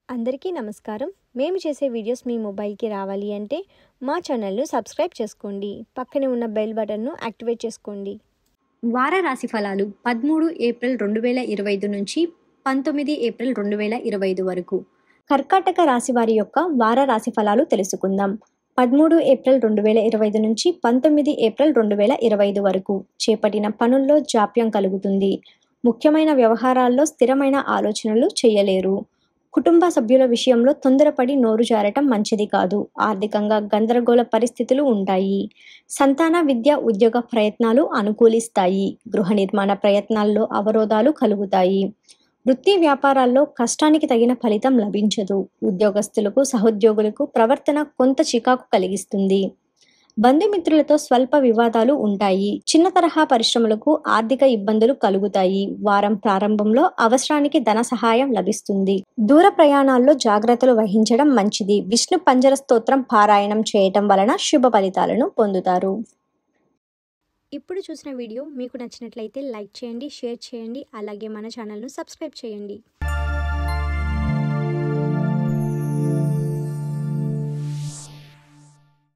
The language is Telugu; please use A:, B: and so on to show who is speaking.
A: అందరికీ నమస్కారం. మేము చేసే వీడియోస్ మీ మొబైల్కి రావాలి అంటే మా ఛానల్ను సబ్స్క్రైబ్ చేసుకోండి. పక్కనే ఉన్న బెల్ బటన్ను యాక్టివేట్ చేసుకోండి. వార రాశి ఫలాలు 13 ఏప్రిల్ 2025 నుంచి 19 ఏప్రిల్ 2025 వరకు. కర్కాటక రాశి వారి యొక్క వార రాశి ఫలాలు తెలుసుకుందాం. 13 ఏప్రిల్ 2025 నుంచి 19 ఏప్రిల్ 2025 వరకు. చేపట్టిన పనుల్లో జాప్యం కలుగుతుంది. ముఖ్యమైన వ్యవహారాల్లో స్థిరమైన ఆలోచనలు చేయలేరు. కుటుంబ సభ్యుల విషయంలో తొందరపడి నోరు జారటం మంచిది కాదు. ఆర్థికంగా గందరగోళ పరిస్థితులు ఉంటాయి. సంతాన విద్య ఉద్యోగ ప్రయత్నాలు అనుకూలిస్తాయి. గృహ నిర్మాణ ప్రయత్నాల్లో అవరోధాలు కలుగుతాయి. వృత్తి వ్యాపారాల్లో కష్టానికి తగిన ఫలితం లభించదు. ఉద్యోగస్తులకు సహోద్యోగులకు ప్రవర్తన కొంత చికాకు కలిగిస్తుంది. బంధుమిత్రులతో స్వల్ప వివాదాలు ఉంటాయి. చిన్న తరహా పరిశ్రమలకు ఆర్థిక ఇబ్బందులు కలుగుతాయి. వారం ప్రారంభంలో అవసరానికి ధన సహాయం లభిస్తుంది. దూర ప్రయాణాల్లో జాగ్రత్తలు వహించడం మంచిది. విష్ణు పంజర స్తోత్రం పారాయణం చేయటం వలన శుభ ఫలితాలను పొందుతారు. ఇప్పుడు చూసిన వీడియో మీకు నచ్చినట్లయితే లైక్ చేయండి, షేర్ చేయండి, అలాగే మన ఛానల్ను సబ్స్క్రైబ్ చేయండి.